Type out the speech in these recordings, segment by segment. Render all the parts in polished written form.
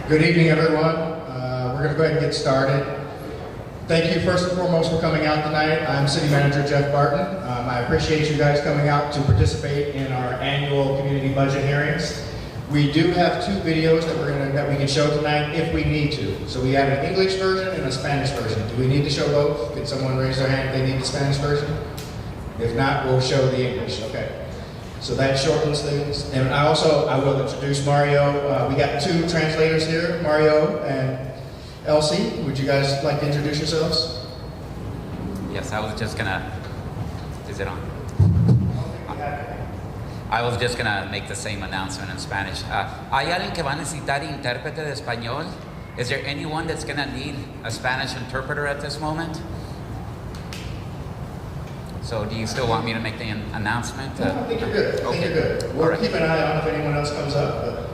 Good evening, everyone. We're going to go ahead and get started. Thank you first and foremost for coming out tonight. I'm City Manager Jeff Barton. I appreciate you guys coming out to participate in our annual community budget hearings. We do have two videos that we can show tonight if we need to. So we have an English version and a Spanish version. Do we need to show both? Can someone raise their hand if they need the Spanish version? If not, we'll show the English. Okay. So that shortens things. And I will introduce Mario. We got two translators here, Mario and Elsie. Would you guys like to introduce yourselves? Yes, I was just gonna, is it on? I was just gonna make the same announcement in Spanish. ¿Hay alguien que va a necesitar intérprete de español? Is there anyone that's gonna need a Spanish interpreter at this moment? So do you still want me to make the announcement? No, I think you're good. I think you're good. We'll right. keep an eye on if anyone else comes up.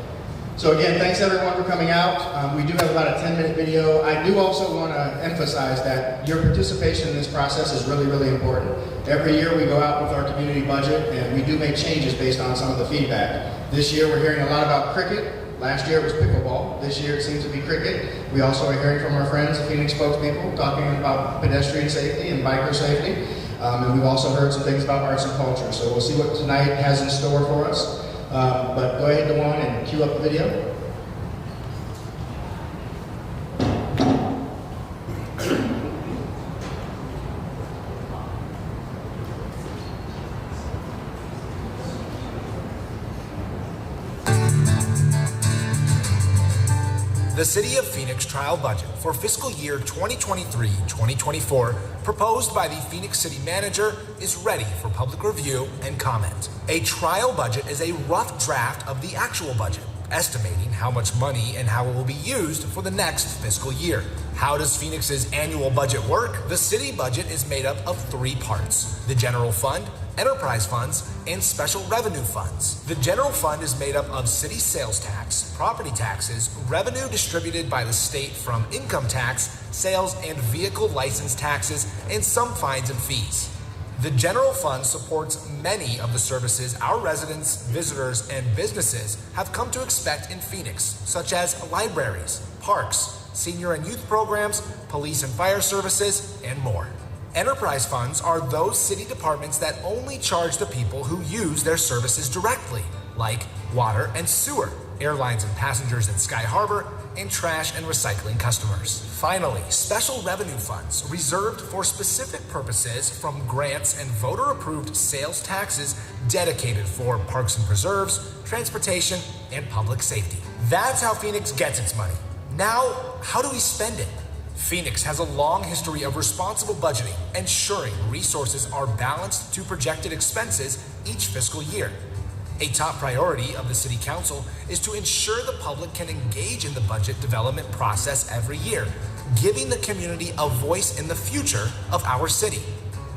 So again, thanks everyone for coming out. We do have about a 10-minute video. I do also want to emphasize that your participation in this process is really, really important. Every year we go out with our community budget and we do make changes based on some of the feedback. This year we're hearing a lot about cricket. Last year it was pickleball. This year it seems to be cricket. We also are hearing from our friends, the Phoenix spokespeople, talking about pedestrian safety and biker safety. And we've also heard some things about arts and culture. So we'll see what tonight has in store for us. But go ahead, Dewan, and cue up the video. The City of Phoenix trial budget for fiscal year 2023-2024, proposed by the Phoenix City Manager, is ready for public review and comment. A trial budget is a rough draft of the actual budget, estimating how much money and how it will be used for the next fiscal year. How does Phoenix's annual budget work? The city budget is made up of three parts: the general fund, enterprise funds, and special revenue funds. The general fund is made up of city sales tax, property taxes, revenue distributed by the state from income tax, sales and vehicle license taxes, and some fines and fees. The general fund supports many of the services our residents, visitors, and businesses have come to expect in Phoenix, such as libraries, parks, senior and youth programs, police and fire services, and more. Enterprise funds are those city departments that only charge the people who use their services directly, like water and sewer, airlines and passengers in Sky Harbor, and trash and recycling customers. Finally, special revenue funds reserved for specific purposes from grants and voter-approved sales taxes dedicated for parks and preserves, transportation, and public safety. That's how Phoenix gets its money. Now, how do we spend it? Phoenix has a long history of responsible budgeting, ensuring resources are balanced to projected expenses each fiscal year. A top priority of the City Council is to ensure the public can engage in the budget development process every year, giving the community a voice in the future of our city.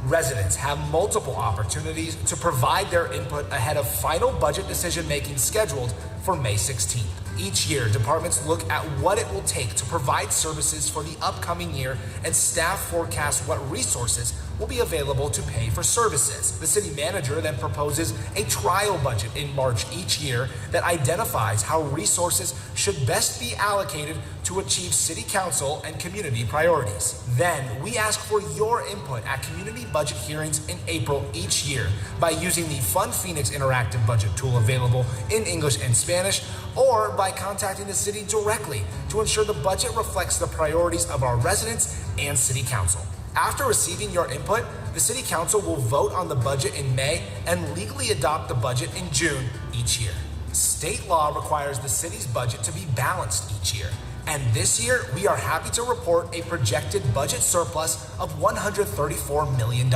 Residents have multiple opportunities to provide their input ahead of final budget decision-making scheduled for May 16th. Each year, departments look at what it will take to provide services for the upcoming year, and staff forecast what resources will be available to pay for services. The city manager then proposes a trial budget in March each year that identifies how resources should best be allocated to achieve city council and community priorities. Then we ask for your input at community budget hearings in April each year by using the Fund Phoenix interactive budget tool available in English and Spanish, or by contacting the city directly to ensure the budget reflects the priorities of our residents and city council. After receiving your input, the City Council will vote on the budget in May and legally adopt the budget in June each year. State law requires the city's budget to be balanced each year, and this year we are happy to report a projected budget surplus of $134 million.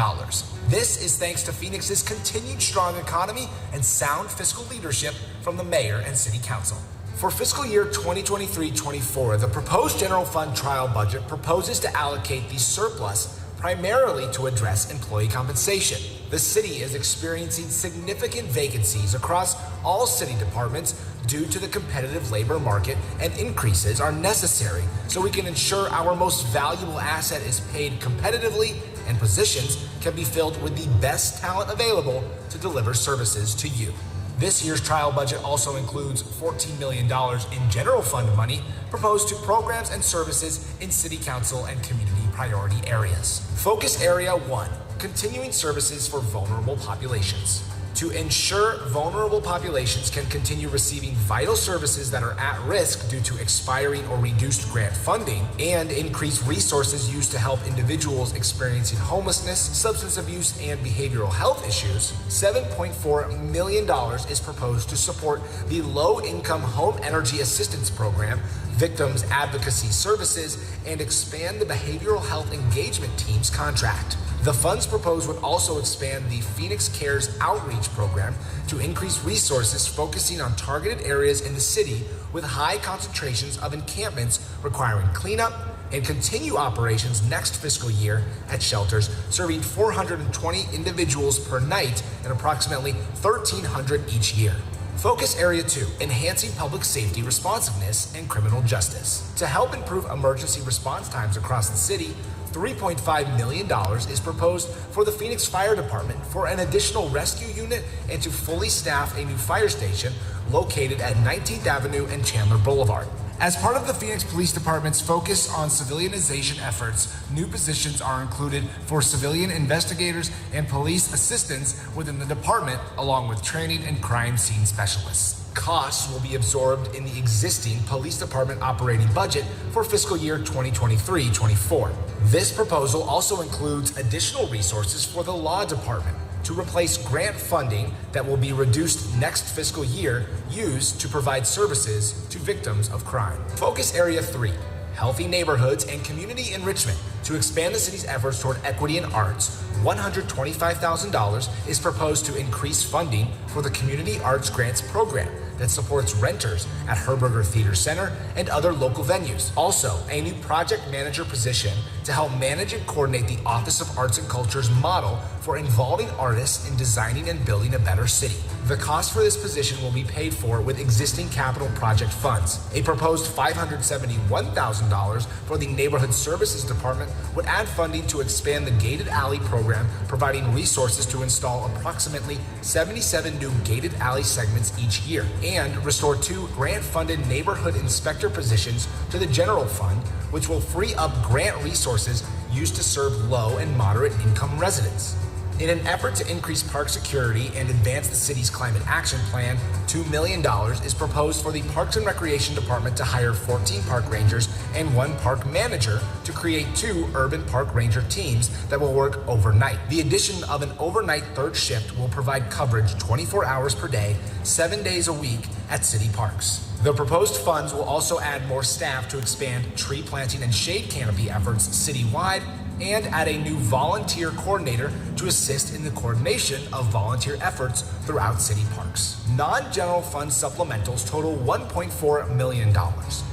This is thanks to Phoenix's continued strong economy and sound fiscal leadership from the mayor and City Council. For fiscal year 2023-24, the proposed general fund trial budget proposes to allocate the surplus primarily to address employee compensation. The city is experiencing significant vacancies across all city departments due to the competitive labor market, and increases are necessary so we can ensure our most valuable asset is paid competitively and positions can be filled with the best talent available to deliver services to you. This year's trial budget also includes $14 million in general fund money proposed to programs and services in City Council and community priority areas. Focus Area 1, continuing services for vulnerable populations. To ensure vulnerable populations can continue receiving vital services that are at risk due to expiring or reduced grant funding, and increase resources used to help individuals experiencing homelessness, substance abuse, and behavioral health issues, $7.4 million is proposed to support the Low-Income Home Energy Assistance Program, Victims Advocacy Services, and expand the Behavioral Health Engagement Team's contract. The funds proposed would also expand the Phoenix Cares Outreach Program to increase resources focusing on targeted areas in the city with high concentrations of encampments requiring cleanup, and continue operations next fiscal year at shelters serving 420 individuals per night and approximately 1,300 each year. Focus Area 2, enhancing public safety responsiveness and criminal justice. To help improve emergency response times across the city, $3.5 million is proposed for the Phoenix Fire Department for an additional rescue unit and to fully staff a new fire station located at 19th Avenue and Chandler Boulevard. As part of the Phoenix Police Department's focus on civilianization efforts, new positions are included for civilian investigators and police assistants within the department, along with training and crime scene specialists. Costs will be absorbed in the existing police department operating budget for fiscal year 2023-24. This proposal also includes additional resources for the law department to replace grant funding that will be reduced next fiscal year used to provide services to victims of crime. Focus Area 3, healthy neighborhoods and community enrichment. To expand the city's efforts toward equity in arts, $125,000 is proposed to increase funding for the Community Arts Grants Program that supports renters at Herberger Theater Center and other local venues. Also, a new project manager position to help manage and coordinate the Office of Arts and Culture's model for involving artists in designing and building a better city. The cost for this position will be paid for with existing capital project funds. A proposed $571,000 for the Neighborhood Services Department would add funding to expand the Gated Alley program, providing resources to install approximately 77 new gated alley segments each year, and restore 2 grant-funded neighborhood inspector positions to the general fund, which will free up grant resources used to serve low and moderate income residents. In an effort to increase park security and advance the city's climate action plan, $2 million is proposed for the Parks and Recreation Department to hire 14 park rangers and 1 park manager to create 2 urban park ranger teams that will work overnight. The addition of an overnight third shift will provide coverage 24 hours per day, 7 days a week at city parks. The proposed funds will also add more staff to expand tree planting and shade canopy efforts citywide, and add a new volunteer coordinator to assist in the coordination of volunteer efforts throughout city parks. Non-general fund supplementals total $1.4 million.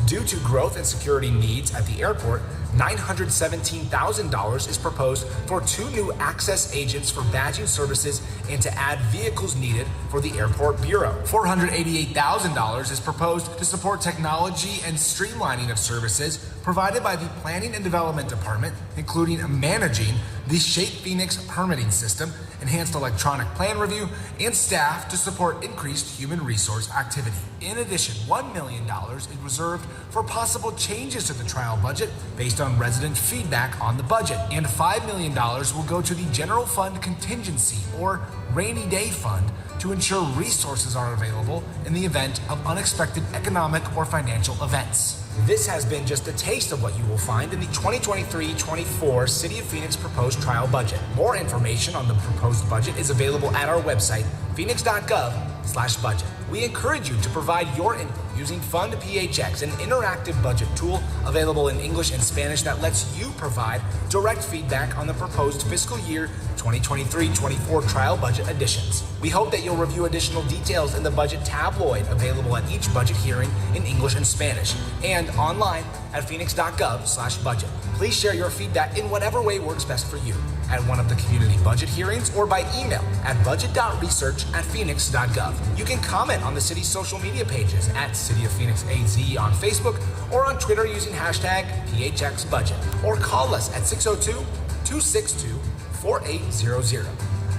Due to growth and security needs at the airport, $917,000 is proposed for 2 new access agents for badging services and to add vehicles needed for the Airport Bureau. $488,000 is proposed to support technology and streamlining of services provided by the Planning and Development Department, including managing the Shape Phoenix permitting system, enhanced electronic plan review, and staff to support increased human resource activity. In addition, $1 million is reserved for possible changes to the trial budget based on resident feedback on the budget, and $5 million will go to the General Fund Contingency or Rainy Day Fund to ensure resources are available in the event of unexpected economic or financial events. This has been just a taste of what you will find in the 2023-24 City of Phoenix proposed trial budget. More information on the proposed budget is available at our website, Phoenix.gov/budget. We encourage you to provide your input using Fund PHX, an interactive budget tool available in English and Spanish that lets you provide direct feedback on the proposed fiscal year 2023-24 trial budget additions. We hope that you'll review additional details in the budget tabloid available at each budget hearing in English and Spanish and online at Phoenix.gov/budget. Please share your feedback in whatever way works best for you at one of the community budget hearings or by email at budget.research@phoenix.gov. You can comment on the city's social media pages at City of Phoenix AZ on Facebook or on Twitter using hashtag PHXBudget, or call us at 602-262-4800.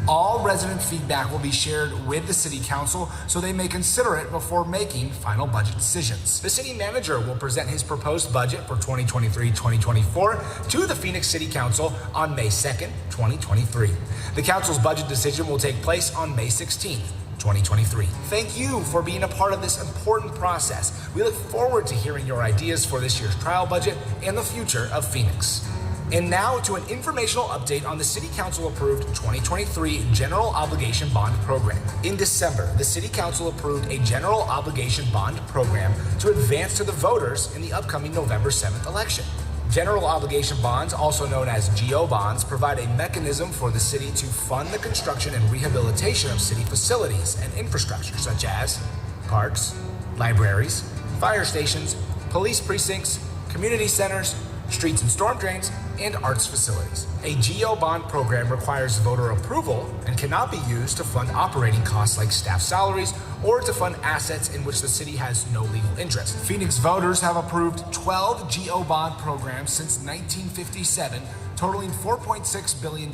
All resident feedback will be shared with the City Council so they may consider it before making final budget decisions. The City Manager will present his proposed budget for 2023-2024 to the Phoenix City Council on May 2nd, 2023. The Council's budget decision will take place on May 16th. 2023. Thank you for being a part of this important process. We look forward to hearing your ideas for this year's trial budget and the future of Phoenix. And now to an informational update on the City Council approved 2023 General Obligation Bond Program. In December, the City Council approved a General Obligation Bond Program to advance to the voters in the upcoming November 7th election. General obligation bonds, also known as GO bonds, provide a mechanism for the city to fund the construction and rehabilitation of city facilities and infrastructure such as parks, libraries, fire stations, police precincts, community centers, streets and storm drains, and arts facilities. A GO bond program requires voter approval and cannot be used to fund operating costs like staff salaries or to fund assets in which the city has no legal interest. Phoenix voters have approved 12 GO bond programs since 1957, totaling $4.6 billion,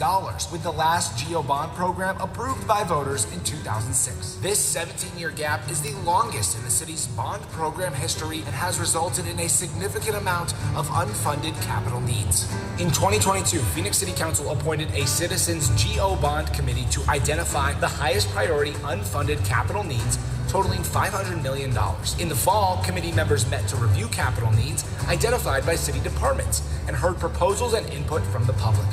with the last GO bond program approved by voters in 2006. This 17-year gap is the longest in the city's bond program history and has resulted in a significant amount of unfunded capital needs. In 2022, Phoenix City Council appointed a Citizens GO Bond Committee to identify the highest priority unfunded capital needs, totaling $500 million. In the fall, committee members met to review capital needs identified by city departments and heard proposals and input from the public.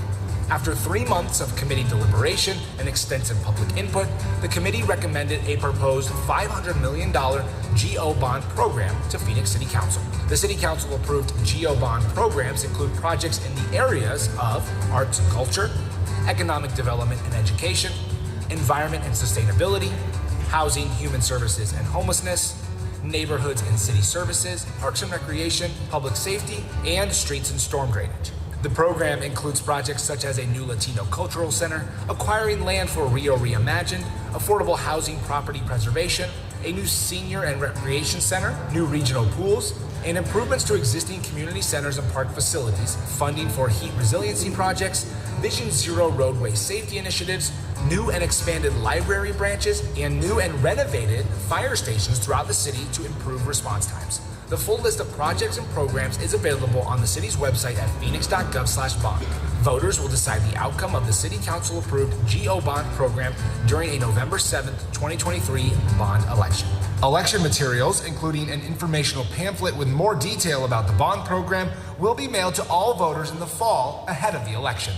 After 3 months of committee deliberation and extensive public input, the committee recommended a proposed $500 million GO bond program to Phoenix City Council. The City Council approved GO bond programs include projects in the areas of arts and culture, economic development and education, environment and sustainability, housing, human services and homelessness, neighborhoods and city services, parks and recreation, public safety, and streets and storm drainage. The program includes projects such as a new Latino cultural center, acquiring land for Rio Reimagined, affordable housing property preservation, a new senior and recreation center, new regional pools, and improvements to existing community centers and park facilities, funding for heat resiliency projects, Vision Zero roadway safety initiatives, new and expanded library branches, and new and renovated fire stations throughout the city to improve response times. The full list of projects and programs is available on the city's website at Phoenix.gov/bond. Voters will decide the outcome of the City Council approved GO bond program during a November 7th, 2023 bond election. Election materials, including an informational pamphlet with more detail about the bond program, will be mailed to all voters in the fall ahead of the election.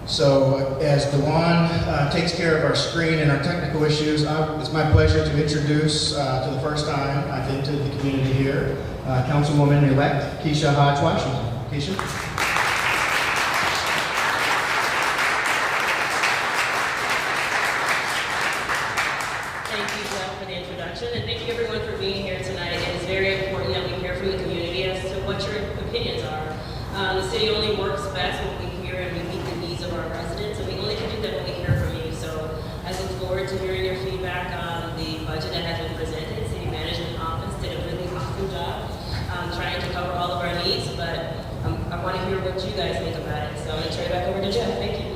So as Dewan takes care of our screen and our technical issues, it's my pleasure to introduce to the first time, I think, to the community here, Councilwoman-elect Keisha Hodge-Washington. Keisha? Thank you, Jeff, for the introduction, and thank you everyone for being here tonight. It is very important that we hear from the community as to what your opinions are. The city only works best when we hear and we meet the needs of our residents, and we only can do that when we hear from you. So I look forward to hearing your feedback on the budget that has been presented. City Management Office did a really awesome job trying to cover all of our needs, but I want to hear what you guys think about it. So I'm going to turn it back over to Jeff. Thank you.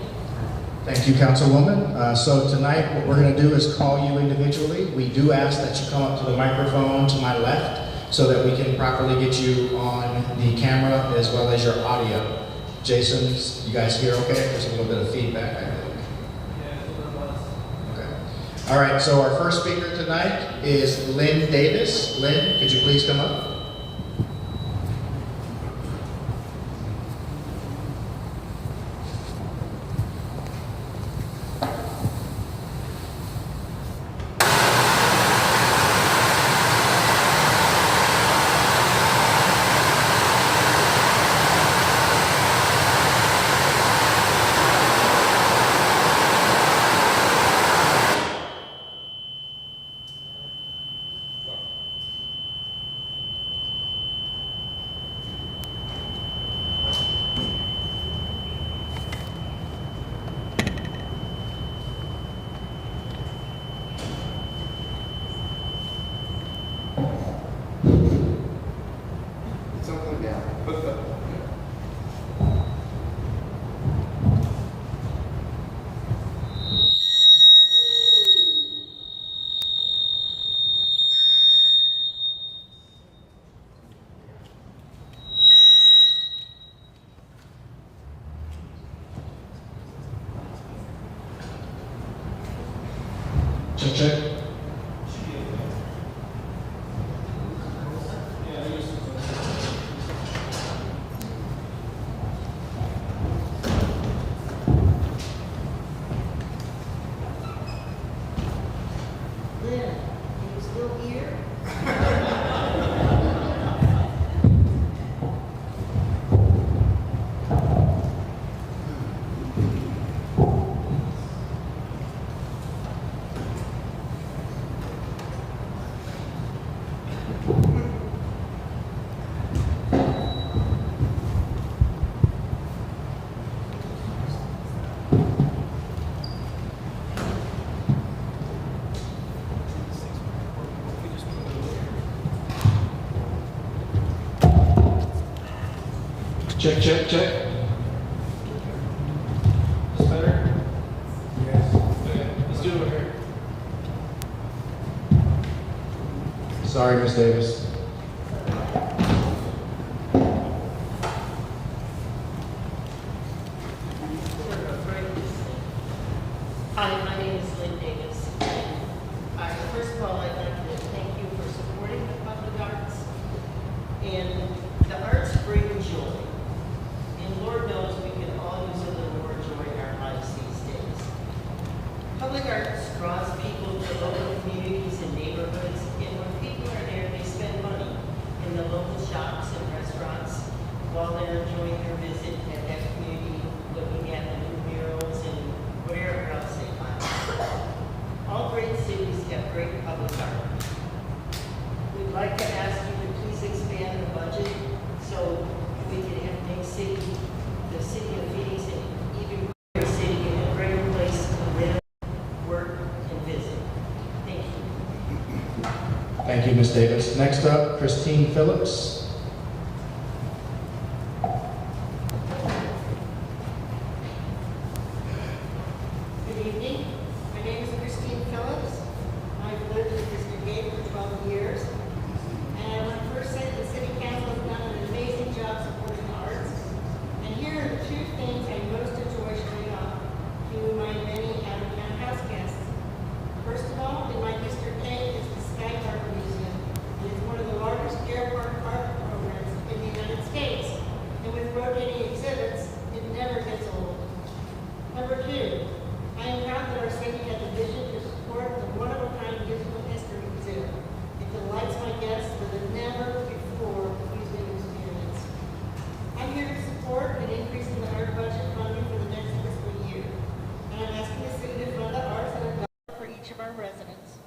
Thank you, Councilwoman. So tonight, what we're going to do is call you individually. We do ask that you come up to the microphone to my left so that we can properly get you on the camera as well as your audio. Jason, you guys hear okay? There's a little bit of feedback, I think. Okay. All right, so our first speaker tonight is Lynn Davis. Lynn, could you please come up? Check, check. Lynn, are you still here? Check, check, check. Is this better? Yes. Okay, let's do it over here. Sorry, Miss Davis. Hi, my name is Lynn Davis. First of all, I'd like to thank you for supporting the public arts. And the arts bring joy. And Lord knows we can all use a little more joy in our lives these days. Public arts draws people to local communities and neighborhoods, and when people are there, they spend money in the local shops and restaurants while they're enjoying their visit at that community, looking at the new murals and whatever else they find. All great cities have great public art. We'd like to ask you to please expand the budget so we can have make city, the city of Phoenix, an even greater city and a greater place to live, work, and visit. Thank you. Thank you, Miss Davis. Next up, Christine Phillips. Good evening. My name is Christine Phillips. I've lived in this brigade for 12 years. And I want to first say the City Council has done an amazing job supporting the arts. And here are the two things I most enjoy showing off to my many out-of-town house guests. First of all, in my District 8 is the Sky Park Museum. It is one of the largest airport art programs in the United States. And with rotating exhibits, it never gets old. Number two, I am proud that our city has a vision to support the one-of-a-kind musical history exhibit. It delights my guests with a never-before music experience. I'm here to support an increase in the art budget funding for the next fiscal year. And I'm asking the city to fund the arts at $1 for each of our residents.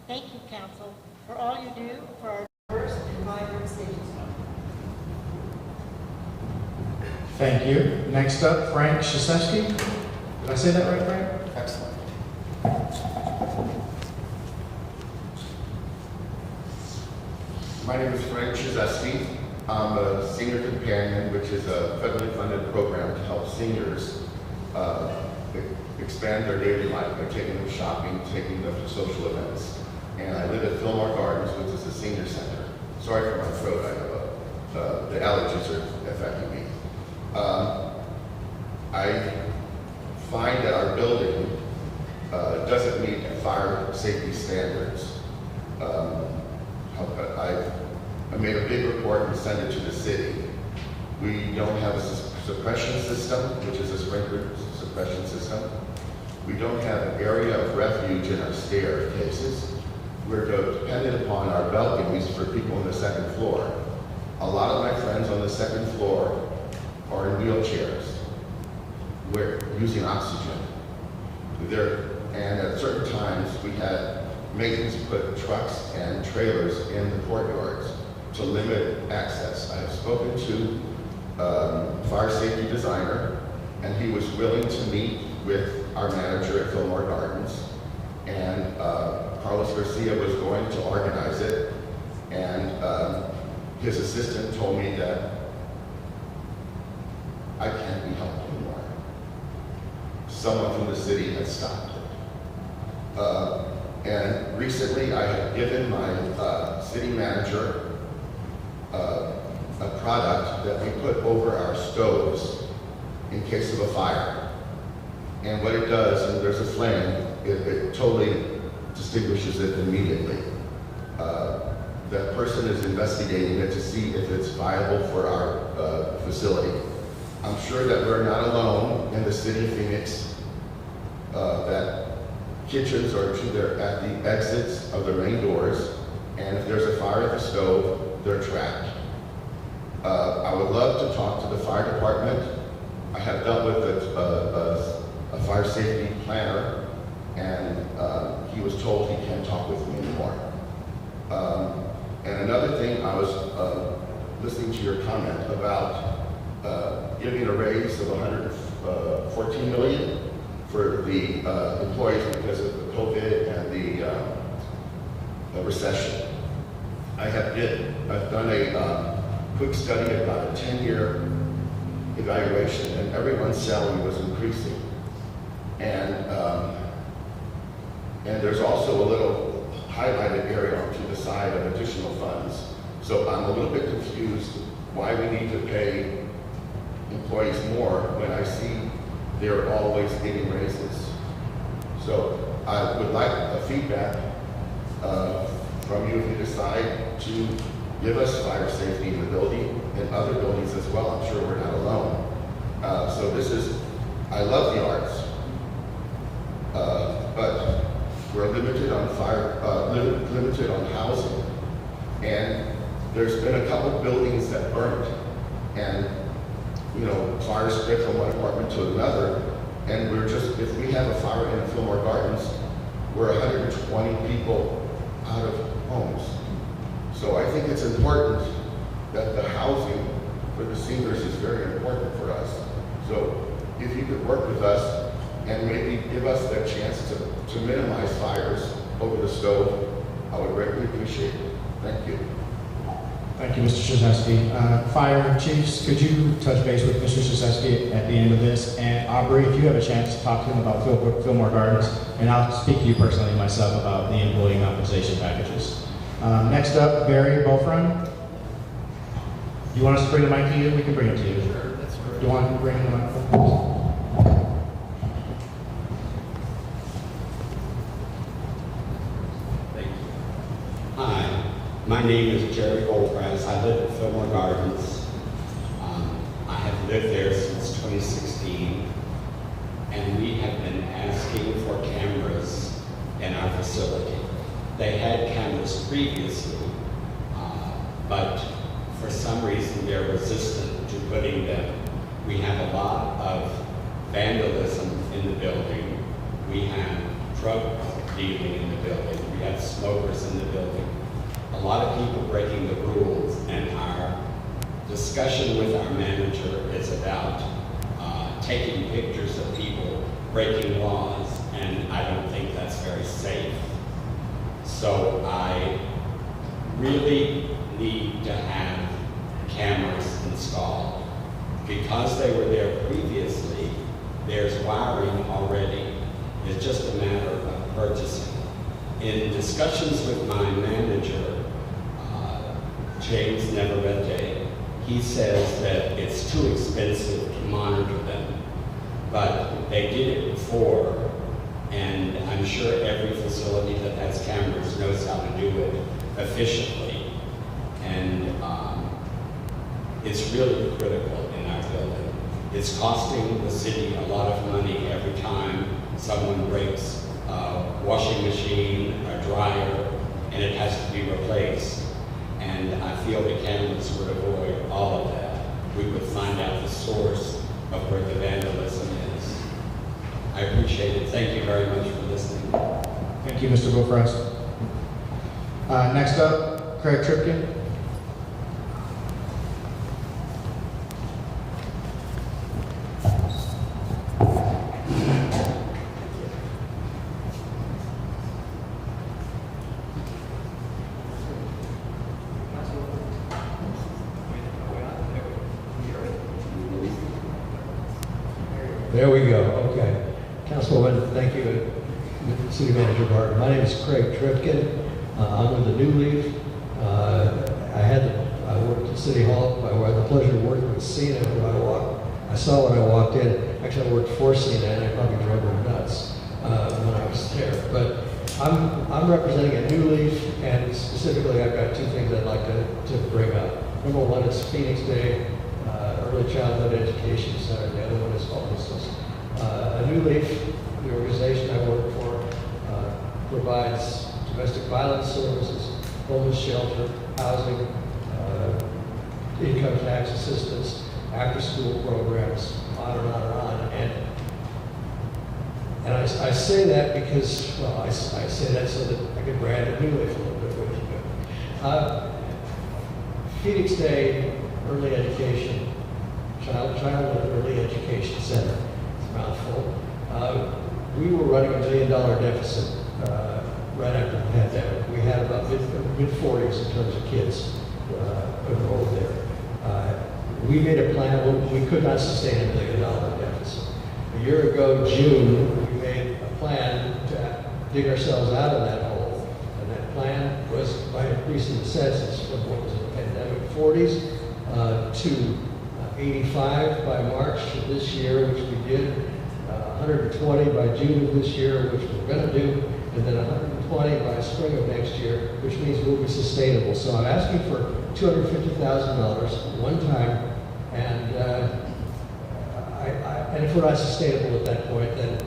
Thank you, Council, for all you do for our diverse and vibrant city. Thank you. Next up, Frank Shasevsky. Did I say that right, Frank? Excellent. My name is Frank Shizeski. I'm a senior companion, which is a federally funded program to help seniors expand their daily life by taking them shopping, taking them to social events. And I live at Fillmore Gardens, which is a senior center. Sorry for my throat, I know the allergies are affecting me. I find that our building doesn't meet fire safety standards. I made a big report and sent it to the city. We don't have a suppression system, which is a sprinkler suppression system. We don't have an area of refuge in our staircases. We're dependent upon our balconies for people on the second floor. A lot of my friends on the second floor are in wheelchairs. We're using oxygen. And at certain times, we had maintenance put trucks and trailers in the courtyards to limit access. I have spoken to fire safety designer, and he was willing to meet with our manager at Fillmore Gardens. And Carlos Garcia was going to organize it, and his assistant told me that I can't be helped anymore. Someone from the city had stopped it. And recently I had given my city manager a product that we put over our stoves in case of a fire. And what it does, and there's a flame, it totally distinguishes it immediately. That person is investigating it to see if it's viable for our facility. I'm sure that we're not alone in the city of Phoenix, that kitchens are at the exits of the main doors, and if there's a fire at the stove, they're trapped. I would love to talk to the fire department. I have dealt with a fire safety planner, and he was told he can't talk with me anymore. And another thing, I was listening to your comment about giving a raise of $114 million for the employees because of the COVID and the recession. I've done a quick study about a 10-year evaluation, and everyone's salary was increasing. And there's also a little highlighted area to the side of additional funds. So I'm a little bit confused why we need to pay employees more when I see they're always getting raises. So I would like a feedback from you if you decide to give us fire safety in the building and other buildings as well. I'm sure we're not alone. I love the arts, but we're limited on limited on housing. And there's been a couple buildings that burnt, and fires spread from one apartment to another. And if we have a fire in Fillmore Gardens, we're 120 people out of homes. So I think it's important that the housing for the seniors is very important for us. So if you could work with us and maybe give us that chance to minimize fires over the stove, I would greatly appreciate it. Thank you. Thank you, Mr. Krzyzewski. Fire chiefs, could you touch base with Mr. Krzyzewski at the end of this? And Aubrey, if you have a chance to talk to him about Fillmore Gardens, and I'll speak to you personally myself about the employee compensation packages. Next up, Barry Bulfrun. You want us to bring the mic to you? We can bring it to you. Sure, that's great. Do you want to bring the microphone? Thank you. Hi, my name is Jerry Goldpress. I live in Fillmore Gardens. I have lived there since 2016, and we have been asking for cameras in our facility. They had cameras previously, but for some reason they're resistant to putting them. We have a lot of vandalism in the building. We have drug dealing in the building. We have smokers in the building. A lot of people breaking the rules, and our discussion with our manager is about taking pictures of people breaking laws, and I don't think that's very safe. So I really need to have cameras installed. Because they were there previously, there's wiring already. It's just a matter of purchasing. In discussions with my manager, James Neverete, he says that it's too expensive to monitor them. But they did it before, and I'm sure every facility that has cameras knows how to do it efficiently. And it's really critical in our building. It's costing the city a lot of money every time someone breaks a washing machine, a dryer, and it has to be replaced. And I feel the cameras would avoid all of that. We would find out the source of where the vandalism is. I appreciate it. Thank you very much for listening. Thank you, Mr. Bofrost. Next up, Craig Tripkin. There we go. Okay. Councilwoman, thank you. City Manager Barton. My name is Craig Tripkin. I'm with the New Leaf. I worked at City Hall. I had the pleasure of working with Cena I saw when I walked in. Actually, I worked for Cena, and I probably drove her nuts when I was there. But I'm representing a new leaf, and specifically I've got two things I'd like to bring up. Number one is Phoenix Day, Early Childhood Education Center. The other one is homelessness. A new leaf, the organization I work for, provides domestic violence services, homeless shelter, housing, income tax assistance, after-school programs, on and on and on. And I say that because, well, I say that so that I can brand a new leaf a little bit with you. Phoenix Day Early Education, Childhood Early Education Center, it's a mouthful. We were running $1 million deficit right after the pandemic. We had about mid-40s in terms of kids enrolled there. We made a plan. We could not sustain $1 million deficit. A year ago, June, we made a plan to dig ourselves out of that hole. And that plan was by increasing the census from what was in the pandemic 40s to 85 by March of this year, which we did, 120 by June of this year, which we're going to do, and then 120 by spring of next year, which means we'll be sustainable. So I'm asking for $250,000 one time, and if we're not sustainable at that point, then,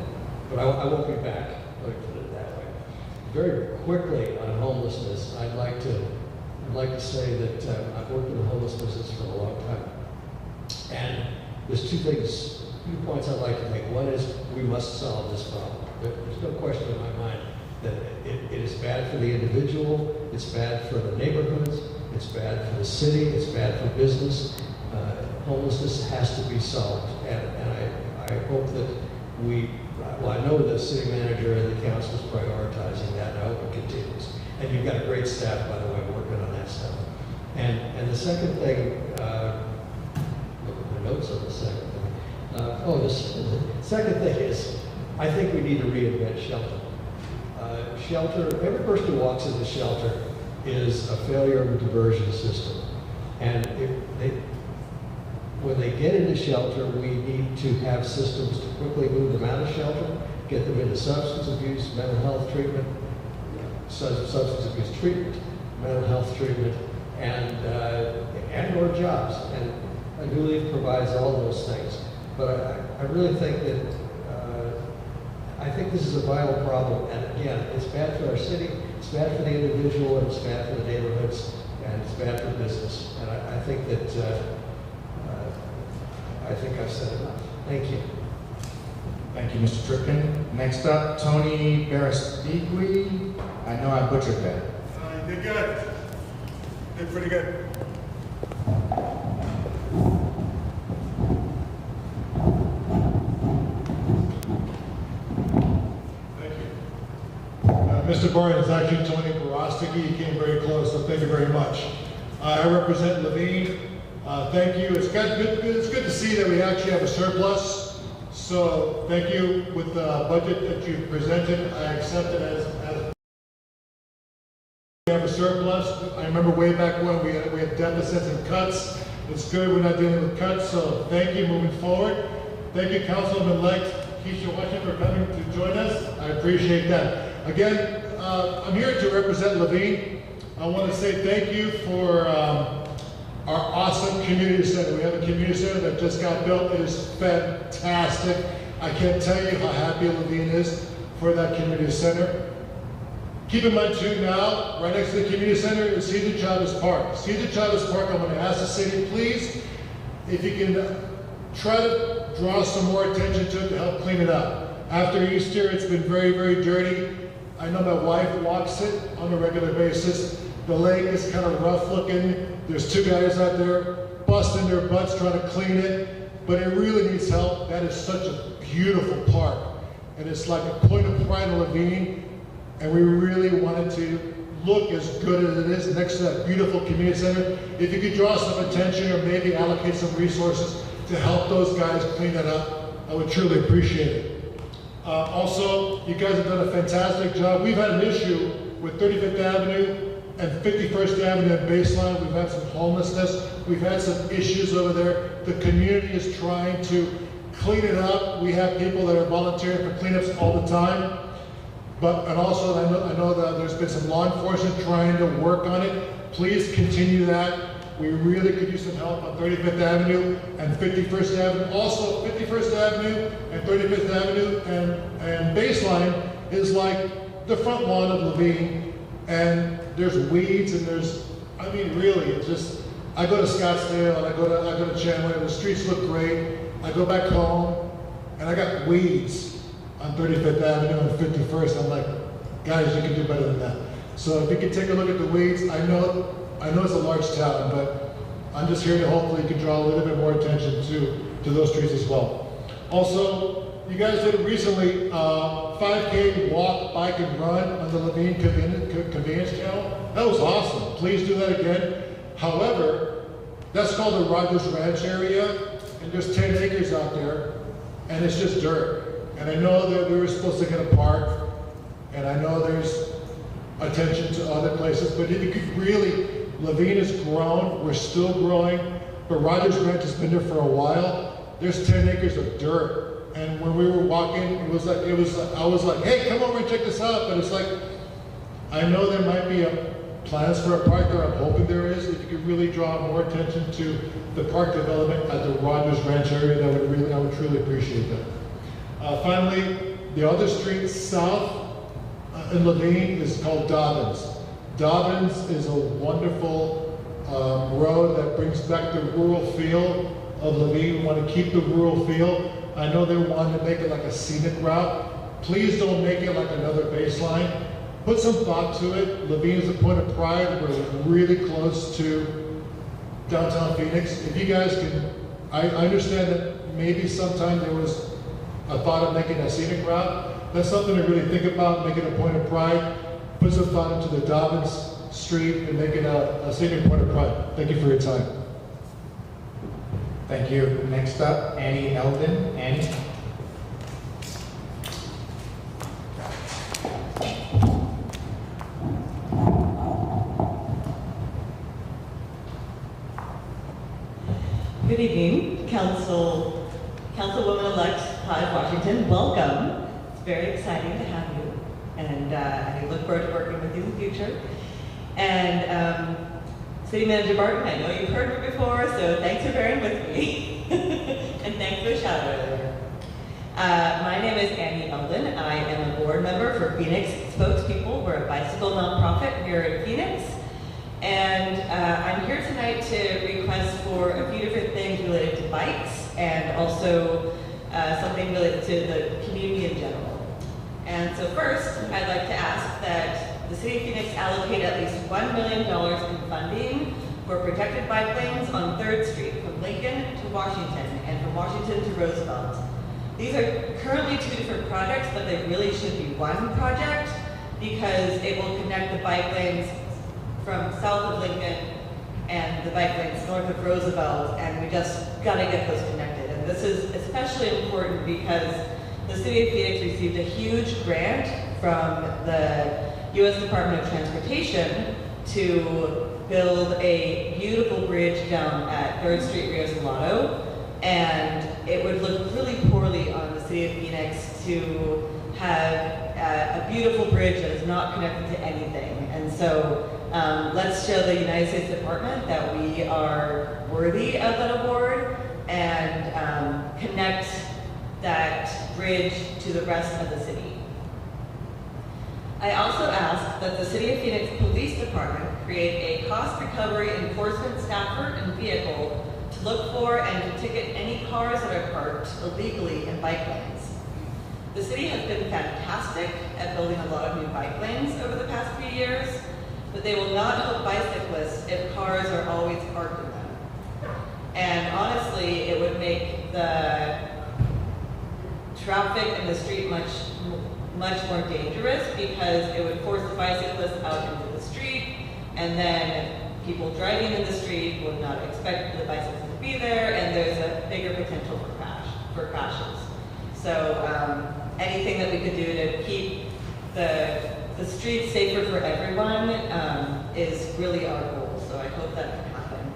but I won't be back, let me put it that way. Very quickly on homelessness, I'd like to say that I've worked in the homeless business for a long time. And there's two points I'd like to make. One is we must solve this problem. There's no question in my mind that it is bad for the individual, it's bad for the neighborhoods, it's bad for the city, it's bad for business. Homelessness has to be solved, and I hope that I know the city manager and the council is prioritizing that, and I hope it continues. And you've got a great staff, by the way, working on that stuff. And the second thing, look at my notes on the second thing. The second thing is, I think we need to reinvent shelter. Shelter, every person who walks into shelter is a failure of a diversion system. And when they get into shelter, we need to have systems to quickly move them out of shelter, get them into substance abuse, mental health treatment, substance abuse treatment, mental health treatment, and or jobs. And a new leaf provides all those things. But I really think that I think this is a vital problem. And again, it's bad for our city, it's bad for the individual, and it's bad for the neighborhoods, and it's bad for business. And I think that I think I've said enough. Thank you. Thank you, Mr. Tripkin. Next up, Tony Barastigui. I know I butchered that. You did good. Did pretty good. Thank you. Mr. Barton, it's actually Tony Barastigui. You came very close, so thank you very much. I represent Levine. Thank you. It's good to see that we actually have a surplus. So thank you with the budget that you presented. I accept it as we have a surplus. I remember way back when we had deficits and cuts. It's good we're not dealing with cuts. So thank you moving forward. Thank you, Councilman-elect Keisha Washington, for coming to join us. I appreciate that. Again, I'm here to represent Levine. I want to say thank you for our awesome community center. We have a community center that just got built. It is fantastic. I can't tell you how happy Levine is for that community center. Keep in mind too now, right next to the community center is Cesar Chavez Park. Cesar Chavez Park, I'm going to ask the city, please, if you can try to draw some more attention to it to help clean it up. After Easter, it's been very, very dirty. I know my wife walks it on a regular basis. The lake is kind of rough looking. There's two guys out there busting their butts trying to clean it, but it really needs help. That is such a beautiful park, and it's like a point of pride in Levine, and we really wanted to look as good as it is next to that beautiful community center. If you could draw some attention or maybe allocate some resources to help those guys clean that up, I would truly appreciate it. Also, you guys have done a fantastic job. We've had an issue with 35th Avenue and 51st Avenue and Baseline. We've had some homelessness. We've had some issues over there. The community is trying to clean it up. We have people that are volunteering for cleanups all the time. And also, I know that there's been some law enforcement trying to work on it. Please continue that. We really could use some help on 35th Avenue and 51st Avenue. Also, 51st Avenue and 35th Avenue and Baseline is like the front lawn of Levine, and there's weeds and I mean, really, it's just, I go to Scottsdale and I go to Chandler, and the streets look great. I go back home and I got weeds on 35th Avenue and 51st. I'm like, guys, you can do better than that. So if you can take a look at the weeds, I know it's a large town, but I'm just here to hopefully you can draw a little bit more attention to those streets as well. Also, you guys did recently 5K walk, bike, and run on the Levine Convenience Channel. That was awesome. Please do that again. However, that's called the Rogers Ranch area, and there's 10 acres out there, and it's just dirt. And I know that we were supposed to get a park, and I know there's attention to other places, but if you could really, Levine has grown, we're still growing, but Rogers Ranch has been there for a while. There's 10 acres of dirt, and when we were walking, I was like, hey, come over and check this out, but it's like, I know there might be plans for a park there. I'm hoping there is. If you could really draw more attention to the park development at the Rogers Ranch area, I would truly appreciate that. Finally, the other street south in Levine is called Dobbins. Dobbins is a wonderful road that brings back the rural feel of Levine. We want to keep the rural feel. I know they wanted to make it like a scenic route. Please don't make it like another Baseline. Put some thought to it. Levine is a point of pride. We're really close to downtown Phoenix. If you guys can, I understand that maybe sometime there was a thought of making a scenic route. That's something to really think about, make it a point of pride. Put some thought into the Dobbins Street and make it a scenic point of pride. Thank you for your time. Thank you. Next up, Annie Eldon. Annie. Good evening, Councilwoman-elect Clive Washington. Welcome. It's very exciting to have you, and I look forward to working with you in the future. And City Manager Barton, I know you've heard me before, so thanks for bearing with me. And thanks for the shout out earlier. My name is Annie Eldon. I am a board member for Phoenix Spokespeople. We're a bicycle nonprofit here in Phoenix. And I'm here tonight to request for a few different things related to bikes and also something related to the community in general. And so first, I'd like to ask that the City of Phoenix allocate at least $1 million in funding for protected bike lanes on 3rd Street from Lincoln to Washington and from Washington to Roosevelt. These are currently 2 different projects, but they really should be one project because it will connect the bike lanes from south of Lincoln and the bike lanes north of Roosevelt, and we just gotta get those connected. And this is especially important because the City of Phoenix received a huge grant from the U.S. Department of Transportation to build a beautiful bridge down at 3rd Street, Rio Salado, and it would look really poorly on the City of Phoenix to have a beautiful bridge that is not connected to anything. And so let's show the United States Department that we are worthy of that award and connect that bridge to the rest of the city. I also ask that the City of Phoenix Police Department create a cost recovery enforcement staffer and vehicle to look for and to ticket any cars that are parked illegally in bike lanes. The city has been fantastic at building a lot of new bike lanes over the past few years, but they will not help bicyclists if cars are always parked in them. And honestly, it would make the traffic in the street much more dangerous because it would force the bicyclists out into the street, and then people driving in the street would not expect the bicycles to be there, and there's a bigger potential for crashes. So anything that we could do to keep the streets safer for everyone is really our goal. So I hope that can happen.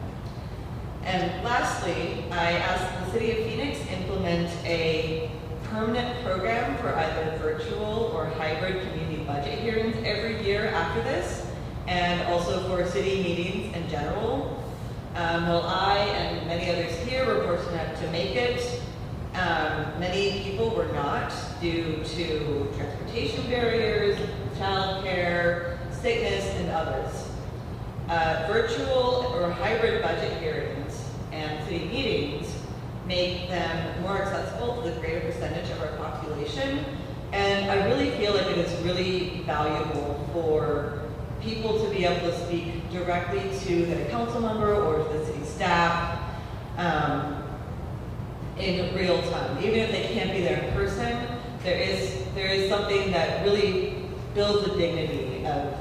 And lastly, I ask the City of Phoenix implement a permanent program for either virtual or hybrid community city budget hearings every year after this, and also for city meetings in general. While I and many others here were fortunate to make it, many people were not due to transportation barriers, childcare, sickness, and others. Virtual or hybrid budget hearings and city meetings make them more accessible to the greater percentage of our population. And I really feel like it is really valuable for people to be able to speak directly to the council member or to the city staff in real time. Even if they can't be there in person, there is something that really builds the dignity of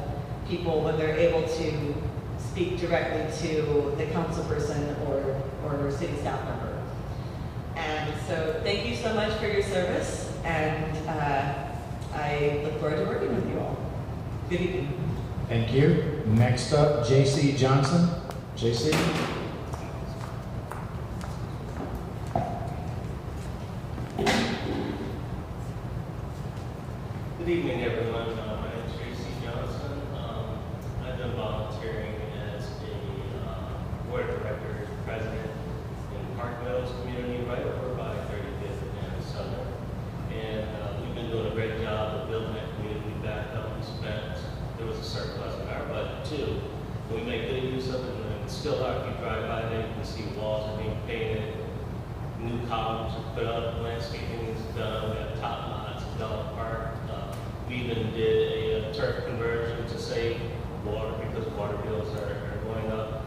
people when they're able to speak directly to the council person or city staff member. And so thank you so much for your service, and I look forward to working with you all. Good evening. Thank you. Next up, JC Johnson. JC. Good evening, everyone. My name is JC Johnson. I've been volunteering as a board of directors president in Park Meadows community right over by 35th and Southern. And we've been doing a great job of building that community back up. There was a surplus in our budget too. We make good use of it, and still are. If you drive by there, you can see walls are being painted, new columns are put up, landscaping is done, we have top lots, dog park. We even did a turf conversion to save water because water bills are going up.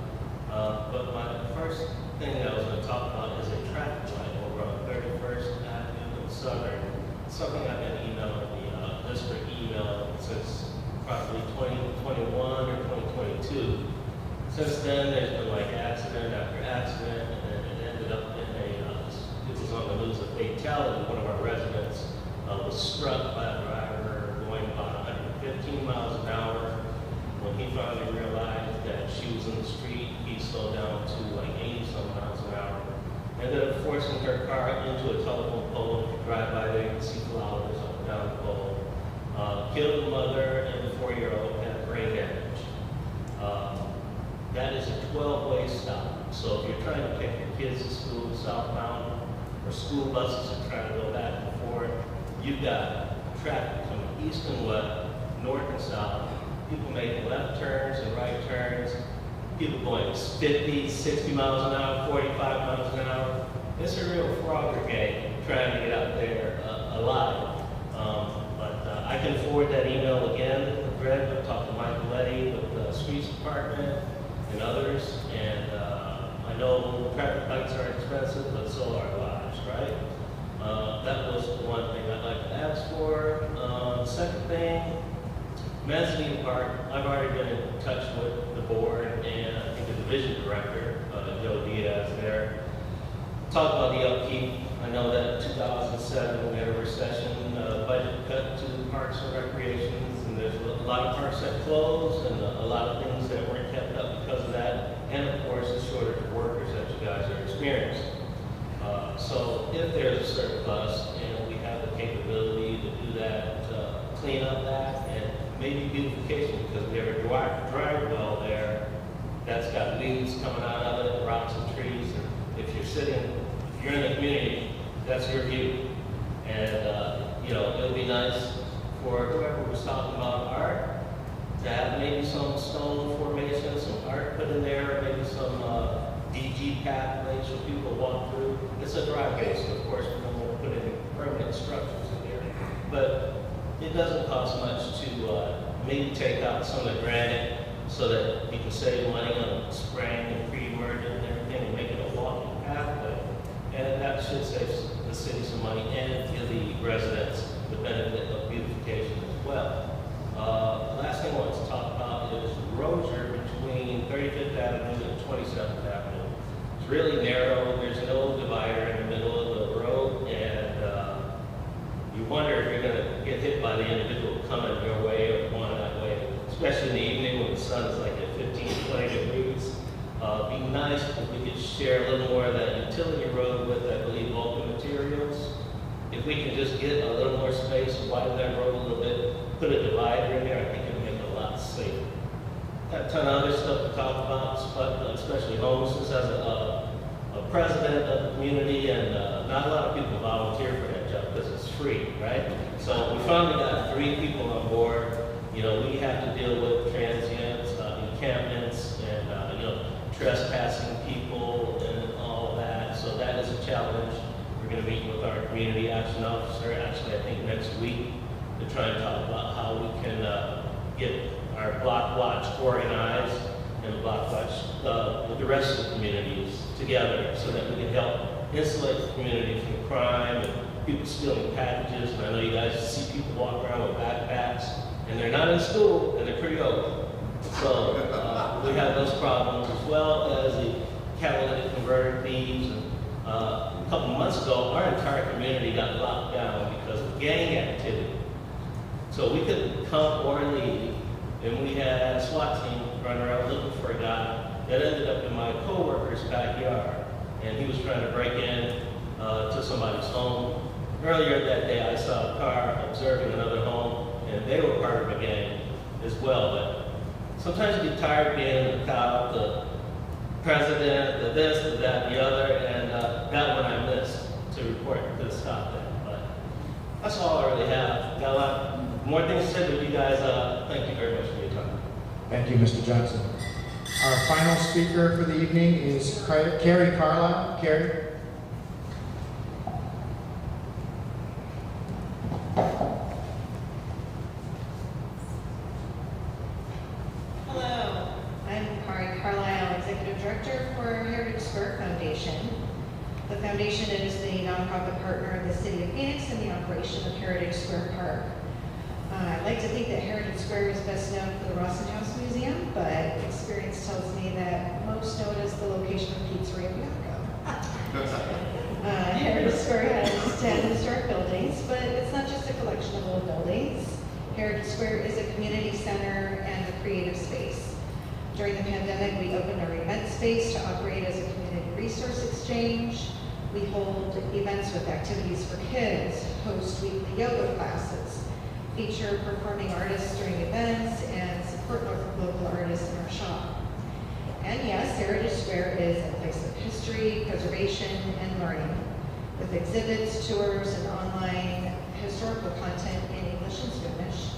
But my first thing that I was going to talk about is a traffic light over on 31st Avenue and Southern. Something I've been emailing the district email since probably 2021 or 2022. Since then, there's been like accident after accident, and then it ended up in it was on the news, a fatality. One of our residents was struck by a driver going about 115 miles an hour. When he finally realized that she was in the street, he slowed down to like 80-some miles an hour. Ended up forcing her car into a telephone pole. If you drive by there, you can see flowers up and down the pole. Killed the mother and the 4-year-old, had brain damage. That is a 12-way stop. So if you're trying to take your kids to school southbound, or school buses are trying to go back and forth, you've got traffic coming east and west, north and south, people making left turns and right turns, people going 50, 60 miles an hour, 45 miles an hour. It's a real frog brigade trying to get out there alive. I can forward that email again, the thread. I've talked to Mike Letty with the Streets Department and others, and I know traffic lights are expensive, but so are lives, right? That was one thing I'd like to ask for. The second thing, Manzanita Park, I've already been in touch with the board and I think the division director, Joe Diaz there. Talk about the upkeep. I know that 2007 we had a recession, budget cut to parks and recreations, and there's a lot of parks that closed and a lot of things that weren't kept up because of that, and of course the shortage of workers that you guys are experiencing. So if there's a surplus and we have the capability to do that, clean up that, and maybe beautification, because we have a dry well there that's got leaves coming out of it, rocks and trees, and if you're in the community, that's your view. And it'll be nice for whoever was talking about art to have maybe some stone formation, some art put in there, maybe some DG pathways so people walk through. It's a driveway, so of course we don't want to put any permanent structures in there. But it doesn't cost much to maybe take out some of the granite so that you can save money on spraying and pre-emergent and everything and make it a walking pathway. And that should save the city some money and give the residents the benefit of beautification as well. The last thing I want to talk about is Rozier between 35th Avenue and 27th Avenue. It's really narrow. There's no divider in the middle of the road, and you wonder if you're going to get hit by the individual coming your way or going that way, especially in the evening when the sun is like at 15, 20 degrees. Be nice if we could share a little more of that utility road with, I believe, Vulcan Materials. If we can just get a little more space, widen that road a little bit, put a divider in there, I think it'll make it a lot safer. Got a ton of other stuff to talk about, but especially homelessness as a president of the community, and not a lot of people volunteer for that job because it's free, right? So we finally got 3 people on board. You know, we have to deal with transients, encampments, and trespassing people and all that. So that is a challenge. We're going to meet with our community action officer, actually I think next week, to try and talk about how we can get our block watch organized and block watch with the rest of the communities together so that we can help insulate the community from crime and people stealing packages. And I know you guys see people walk around with backpacks and they're not in school and they're pretty old. So we have those problems, as well as the catalytic converter thieves. And, a couple months ago, our entire community got locked down because of gang activity. So we couldn't come or leave, and we had a SWAT team running around looking for a guy that ended up in my coworker's backyard, and he was trying to break in to somebody's home. Earlier that day, I saw a car observing another home, and they were part of a gang as well. But sometimes you get tired of being the cop, the president, the this, the that, the other, and that one I missed to report to stop that. But that's all I really have. Got a lot more things to say, but you guys, thank you very much for your time. Thank you, Mr. Johnson. Our final speaker for the evening is Carrie Carlisle. Carrie. Hello, I'm Carrie Carlisle, Executive Director for Heritage Square Foundation. The foundation is the nonprofit partner of the City of Phoenix in the operation of Heritage Square Park. I'd like to think that Heritage Square is best known for the Rawson House Museum, but experience tells me that most know it as the location of Pizzeria Bianco. Heritage Square has 10 historic buildings, but it's not just a collection of old buildings. Heritage Square is a community center and a creative space. During the pandemic, we opened our event space to operate as a community resource exchange. We hold events with activities for kids, host weekly yoga classes, feature performing artists during events, and support local artists in our shop. And yes, Heritage Square is a place of history, preservation, and learning, with exhibits, tours, and online historical content in English and Spanish.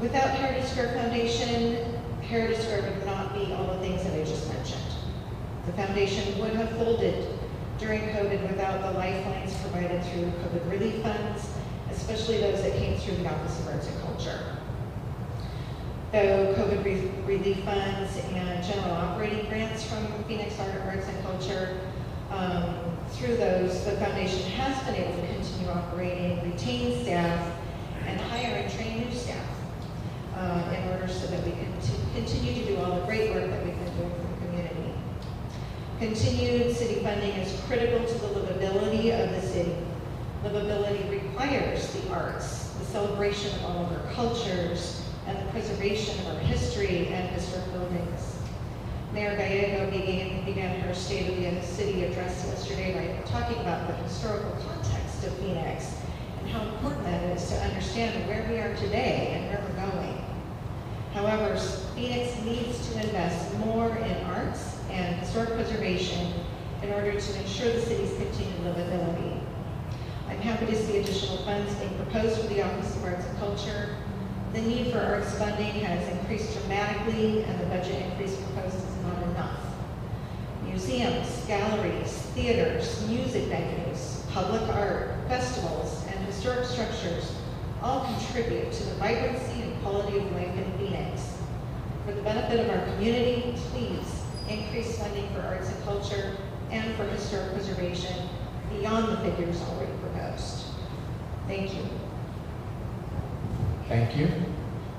Without Heritage Square Foundation, Heritage Square would not be all the things that I just mentioned. The foundation would have folded during COVID without the lifelines provided through COVID relief funds, especially those that came through the Office of Arts and Culture. Though COVID relief funds and general operating grants from Phoenix Arts and Culture, through those, the foundation has been able to continue operating, retain staff, and hire and train new staff in order so that we can continue to do all the great work that we've been doing for the community. Continued city funding is critical to the livability of the city. Livability requires the arts, the celebration of all of our cultures, and the preservation of our history and historic buildings. Mayor Gallego began her State of the City address yesterday by talking about the historical context of Phoenix and how important that is to understand where we are today and where we're going. However, Phoenix needs to invest more in arts and historic preservation in order to ensure the city's continued livability. I'm happy to see additional funds being proposed for the Office of Arts and Culture. The need for arts funding has increased dramatically, and the budget increase proposed is not enough. Museums, galleries, theaters, music venues, public art, festivals, and historic structures all contribute to the vibrancy and quality of life in Phoenix. For the benefit of our community, please increase funding for arts and culture and for historic preservation beyond the figures already proposed. Thank you. Thank you.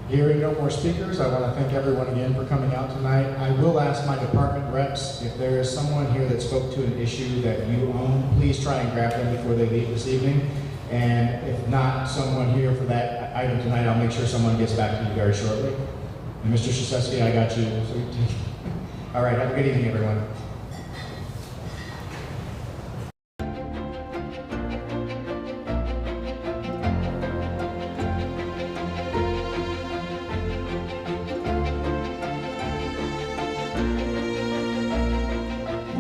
Hearing no more speakers, I want to thank everyone again for coming out tonight. I will ask my department reps, if there is someone here that spoke to an issue that you own, please try and grab them before they leave this evening. And if not someone here for that item tonight, I'll make sure someone gets back to you very shortly. And Mr. Krzyzewski, I got you. All right, have a good evening, everyone.